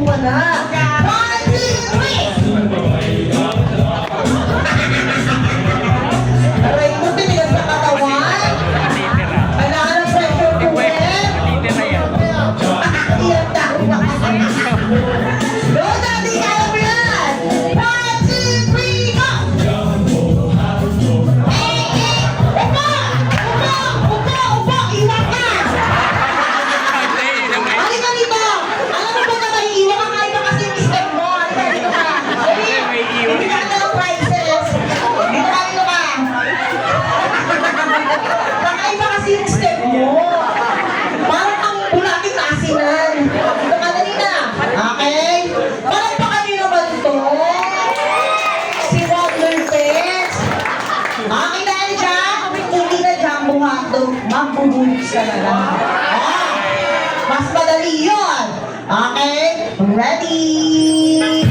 ka na. 1, 2, 3! Aray mo, tinigas sa katawan. Kailangan ng pressure cooker. Iyan tayo na kasi. Go, Daddy! Kaya mo yan! 1, 2, 3, go! Upo! Iwan ka! Halika dito! Alam mo ba na may iwan ka? Kahit ba kasi yung step mo? Halika dito ka! Hindi ka ng prizes! Dito ka, dito ka! Kakaiba kasi yung step mo! Parang ang bulating asinan! Dito ka, dali na! Okay? Parang pa kami naman to! Si Wonder Pets! Okay dahil dyan, hindi na jumbo hotdog, magbubulis ka na lang. Mas madali yun. Okay? Ready?